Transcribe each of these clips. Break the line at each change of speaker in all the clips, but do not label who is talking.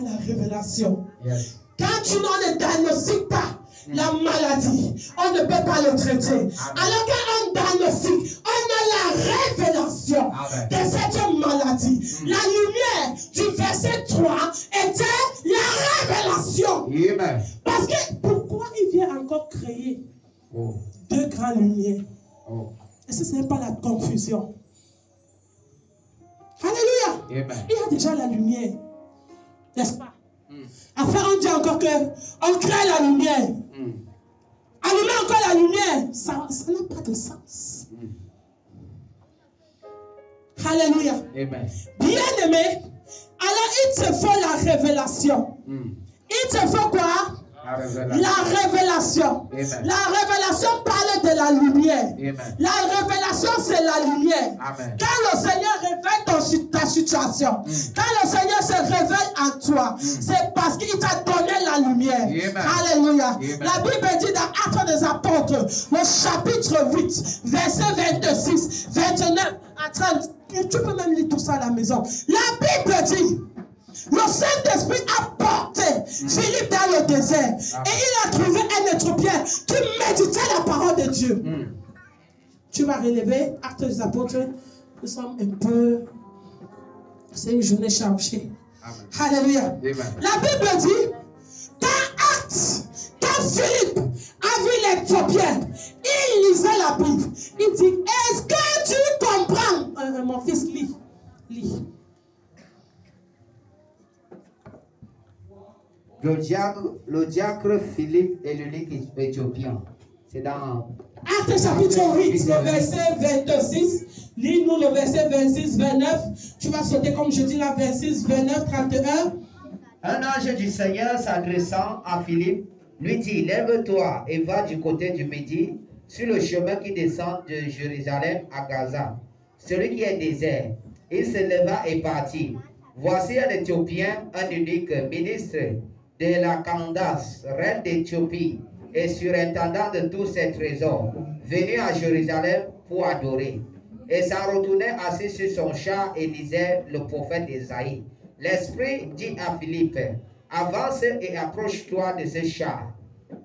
à la révélation.
Yes.
Quand tu ne diagnostiques pas la maladie, on ne peut pas le traiter.
Amen.
Alors qu'on diagnostique, on a la révélation
Amen.
de cette maladie. La lumière du verset 3 était la révélation.
Amen.
Parce que pourquoi il vient encore créer deux grandes lumières? Est-ce que ce n'est pas la confusion? Alléluia.
Amen.
Il y a déjà la lumière. N'est-ce pas? Enfin, on dit encore que on crée la lumière. Allumer encore la lumière, ça n'a pas de sens. Alléluia.
Amen.
Bien aimé, alors il te faut la révélation. Il te faut quoi?
La révélation.
La révélation.
Amen.
La révélation parle de la lumière.
Amen.
La révélation, c'est la lumière.
Amen.
Quand le Seigneur révèle ta situation, quand le Seigneur se révèle en toi, c'est parce qu'il t'a donné la lumière.
Amen.
Alléluia.
Amen.
La Bible dit dans Actes des Apôtres, le chapitre 8, verset 26, 29 à 30. Tu peux même lire tout ça à la maison. La Bible dit, le Saint-Esprit a porté Philippe dans le désert et il a trouvé un Éthiopien qui méditait la parole de Dieu. Tu vas relever Actes des Apôtres. Nous sommes un peu... C'est une journée chargée. Alléluia. La Bible dit, quand Philippe a vu l'Éthiopien, il lisait la Bible. Il dit, est-ce que tu comprends? Mon fils, lis.
Le diacre Philippe est l'unique éthiopien. C'est dans
Actes chapitre 8, le verset 26. Lis-nous le verset 26, 29. Tu vas sauter comme je dis là, 26, 29, 31.
Un ange du Seigneur s'adressant à Philippe lui dit, lève-toi et va du côté du Midi sur le chemin qui descend de Jérusalem à Gaza, celui qui est désert. Il se leva et partit. Voici un Éthiopien, un unique ministre de la Candace, reine d'Éthiopie, et surintendant de tous ses trésors, venu à Jérusalem pour adorer. Et s'en retournait assis sur son char et lisait le prophète Isaïe. L'Esprit dit à Philippe, avance et approche-toi de ce char.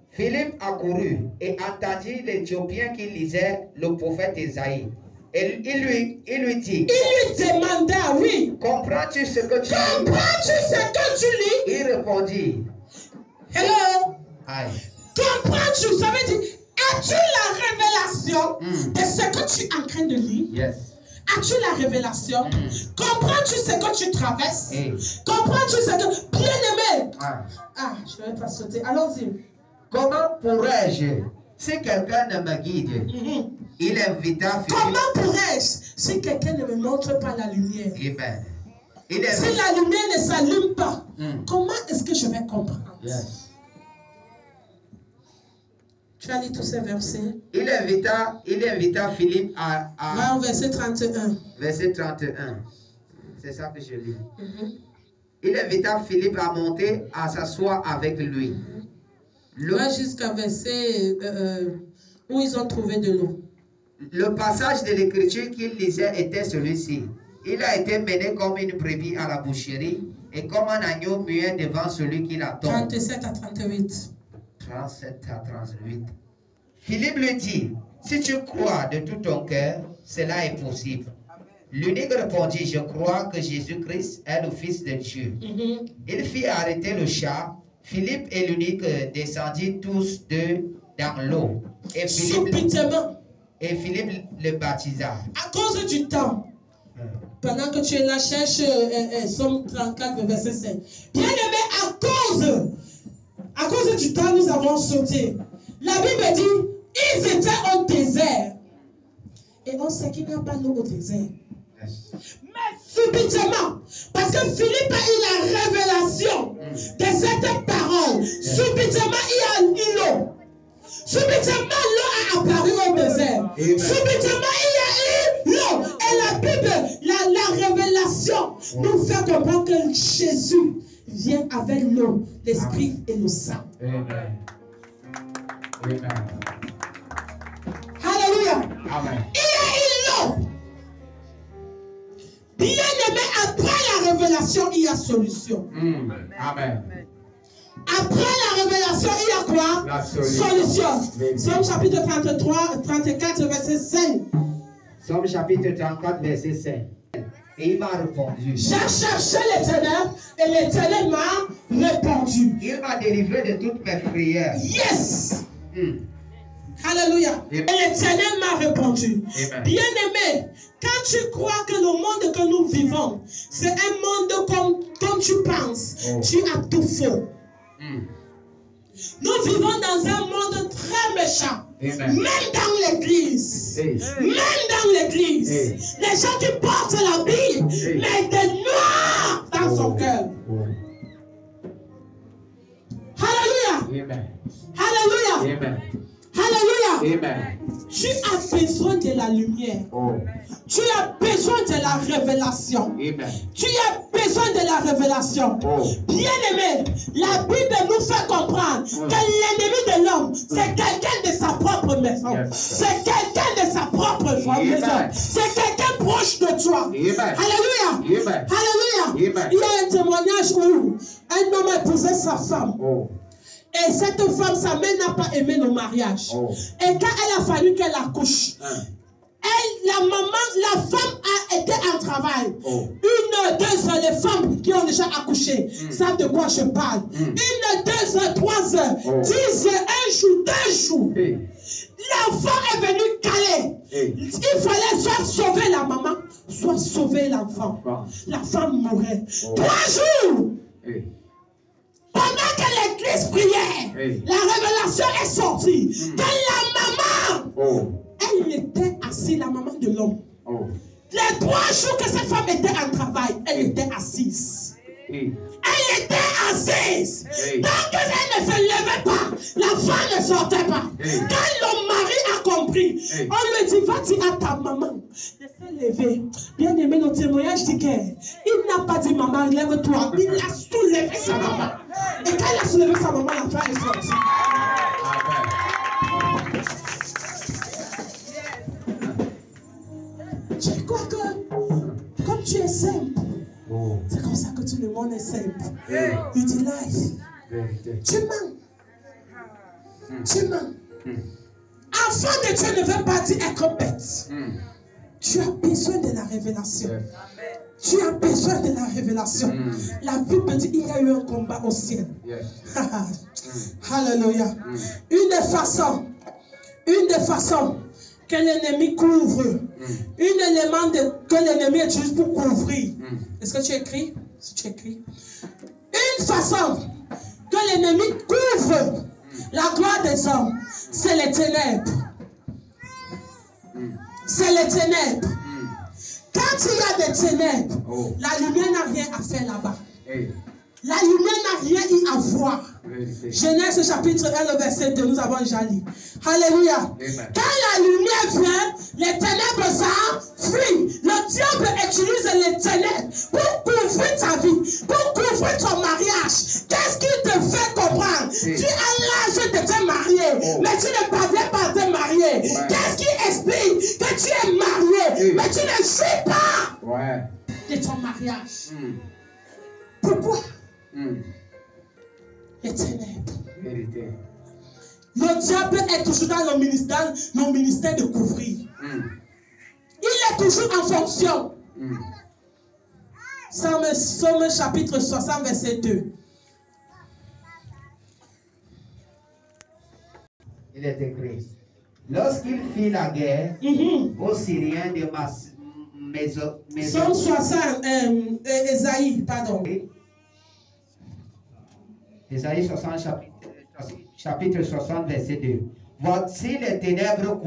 Philippe accourut et entendit l'Éthiopien qui lisait le prophète Isaïe. Et il lui dit,
il lui demanda, oui,
comprends-tu ce que tu lis?
Comprends-tu ce que tu lis?
Il répondit,
hello,
aïe.
Comprends-tu? Ça veut dire, as-tu la révélation de ce que tu es en train de lire?
Yes.
As-tu la révélation? Comprends-tu ce que tu traverses? Comprends-tu ce que... Bien aimé. Je ne vais pas sauter. Allons-y.
Comment pourrais-je, si quelqu'un ne me guide, il invita Philippe.
Comment pourrais-je, si quelqu'un ne me montre pas la lumière?
Amen.
Si la lumière ne s'allume pas, comment est-ce que je vais comprendre?
Yes.
Tu as lu tous ces versets?
Il invita Philippe à...
Va au verset 31.
Verset 31. C'est ça que je lis. Il invita Philippe à monter, à s'asseoir avec lui.
Va jusqu'à verset où ils ont trouvé de l'eau.
Le passage de l'écriture qu'il lisait était celui-ci. Il a été mené comme une brebis à la boucherie et comme un agneau muet devant celui qui l'attend.
37 à 38.
37 à 38. Philippe lui dit, si tu crois de tout ton cœur, cela est possible. L'unique répondit, je crois que Jésus-Christ est le Fils de Dieu. Il fit arrêter le char. Philippe et l'unique descendirent tous deux dans l'eau. Et Philippe le baptisa.
À cause du temps, pendant que tu es là, cherche Somme 34, verset 5. Bien aimé, à cause du temps, nous avons sauté. La Bible dit, ils étaient au désert. Et on sait qu'il n'y a pas d'eau au désert. Mais subitement, parce que Philippe a eu la révélation de cette parole, subitement il y a eu l'eau. Subitement l'eau a apparu au désert. Subitement il y a eu l'eau. Et la Bible, la révélation nous fait comprendre que Jésus vient avec l'eau, l'esprit et le sang.
Amen. Amen.
Alléluia.
Amen.
Il y a eu l'eau. Bien aimé, après la révélation, il y a solution.
Amen.
Après la révélation, il y a quoi?
La
solution. Somme chapitre 34, verset 5.
Somme chapitre 34, verset 5. Et il m'a répondu.
J'ai cherché l'Éternel et l'Éternel m'a répondu.
Il m'a délivré de toutes mes prières.
Yes. Alléluia. Et l'Éternel m'a répondu. Bien-aimé, quand tu crois que le monde que nous vivons, c'est un monde comme tu penses, tu as tout faux. Nous vivons dans un monde très méchant. Même dans l'église. Même dans l'église. Les gens qui portent la Bible, mais des noirs dans son cœur. Alléluia. Alléluia. Alléluia. Tu as besoin de la lumière. Tu as besoin de la révélation. Tu as besoin de la révélation. Bien-aimé, la Bible nous fait comprendre que l'ennemi de l'homme, c'est quelqu'un de sa propre maison. C'est quelqu'un de sa propre maison. C'est quelqu'un proche de toi. Alléluia. Alléluia. Il y a un témoignage où un homme épousait sa femme. Et cette femme, sa mère n'a pas aimé le mariage. Et quand elle a fallu qu'elle accouche, la femme a été en travail. 1, 2 heures, les femmes qui ont déjà accouché savent de quoi je parle. 1, 2 heures, 3 heures, 10 heures, 1 jour, 2 jours. L'enfant est venu caler. Il fallait soit sauver la maman, soit sauver l'enfant. La femme mourait. 3 jours. Pendant que l'église priait, la révélation est sortie. Que la maman, elle était assise, la maman de l'homme. Les 3 jours que cette femme était en travail, elle était assise. Elle était assise. Tant qu'elle ne se levait pas, la femme ne sortait pas. Quand le mari a compris, on lui dit, va dire à ta maman de se lever. Bien aimé, le témoignage dit qu'il n'a pas dit, maman, lève-toi. Il a soulevé sa maman. Et quand il a soulevé sa maman, la femme est sortie. Tu crois que, comme tu es simple, c'est comme ça que tout le monde est simple. You dis life. Tu mens. Tu mens. Enfant de Dieu ne veut pas dire être bête. Tu as besoin de la révélation. Tu as besoin de la révélation. La Bible dit qu'il y a eu un combat au ciel. Alléluia. Une des façons que l'ennemi couvre, un élément que l'ennemi utilise pour couvrir. Est-ce que tu écris? Si tu écris. Une façon que l'ennemi couvre la gloire des hommes, c'est les ténèbres. C'est les ténèbres. Quand il y a des ténèbres, la lumière n'a rien à faire là-bas. La lumière n'a rien à voir. Genèse chapitre 1, le verset 2, nous avons déjà lu. Alléluia. Quand la lumière vient, les ténèbres s'enfuient. Le diable utilise les ténèbres pour couvrir ta vie, pour couvrir ton mariage. Qu'est-ce qui te fait comprendre? Tu as l'âge de te marier, mais tu ne parviens pas à te marier. Qu'est-ce qui explique que tu es marié, mais tu ne jouis pas de ton mariage? Pourquoi? Les ténèbres. Le diable est toujours dans le ministère de couvrir. Il est toujours en fonction. Somme chapitre 60, verset 2.
Il est écrit. Lorsqu'il fit la guerre aux Syriens de Maison.
Somme 60, Ésaïe, pardon.
Ésaïe 60, chapitre 60, verset 2. Voici les ténèbres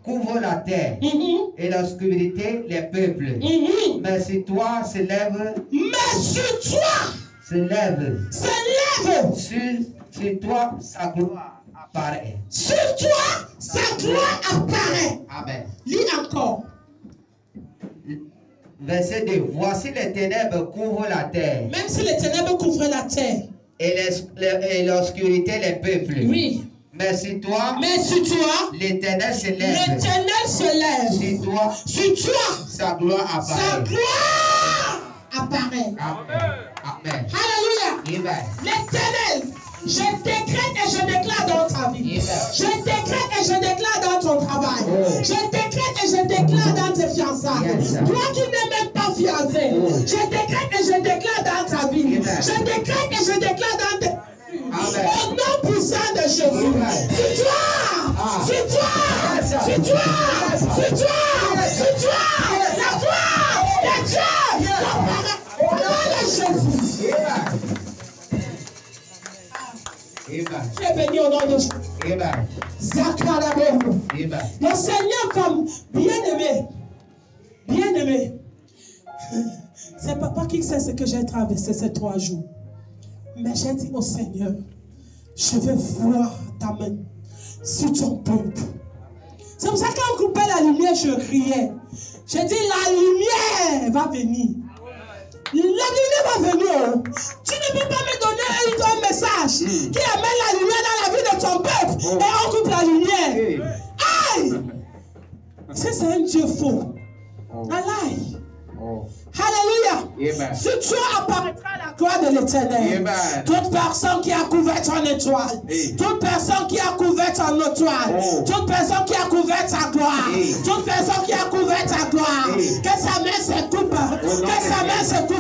couvrent la terre et l'obscurité les peuples. Mais sur toi se lève.
Mais sur toi
se lève. Sur toi sa gloire apparaît.
Sur toi sa gloire apparaît.
Amen.
Lis encore.
Verset 2. Voici les ténèbres couvrent la terre.
Même si les ténèbres couvrent la terre.
Et l'obscurité les peuples.
Oui.
Mais sur toi,
l'Éternel
se lève.
Sur toi,
sa gloire apparaît.
Sa gloire apparaît.
Amen.
Alléluia.
Amen.
L'Éternel, je décrète et je déclare dans ta vie. Je décrète et je déclare dans ton travail. Je décrète et je déclare dans tes fiançailles. Toi qui n'es même pas fiancé, je décrète et je déclare dans ta vie. Je décrète et je déclare dans tes... Au nom puissant de Jésus. C'est toi. C'est toi. C'est toi. C'est toi. C'est toi. La foi. La Dieu. Au nom de Jésus.
Amen.
Tu es béni au nom de Jésus.
Amen.
Zakarabon.
Amen.
Le Seigneur, comme bien-aimé, c'est papa qui sait ce que j'ai traversé ces 3 jours. Mais j'ai dit au Seigneur, je veux voir ta main sur ton peuple. C'est pour ça que quand on coupait la lumière, je criais. J'ai dit, la lumière va venir. La lumière va venir. Tu ne peux pas me donner un message qui amène la lumière dans la vie de ton peuple et on coupe la lumière. Aïe! C'est un Dieu faux. Aïe! Alléluia. Sur toi apparaîtra la gloire de l'Éternel. Toute personne qui a couvert ton étoile, toute personne qui a couvert ton étoile, toute personne qui a couvert ta gloire, toute personne qui a couvert ta gloire, que sa main se coupe, que sa main se coupe.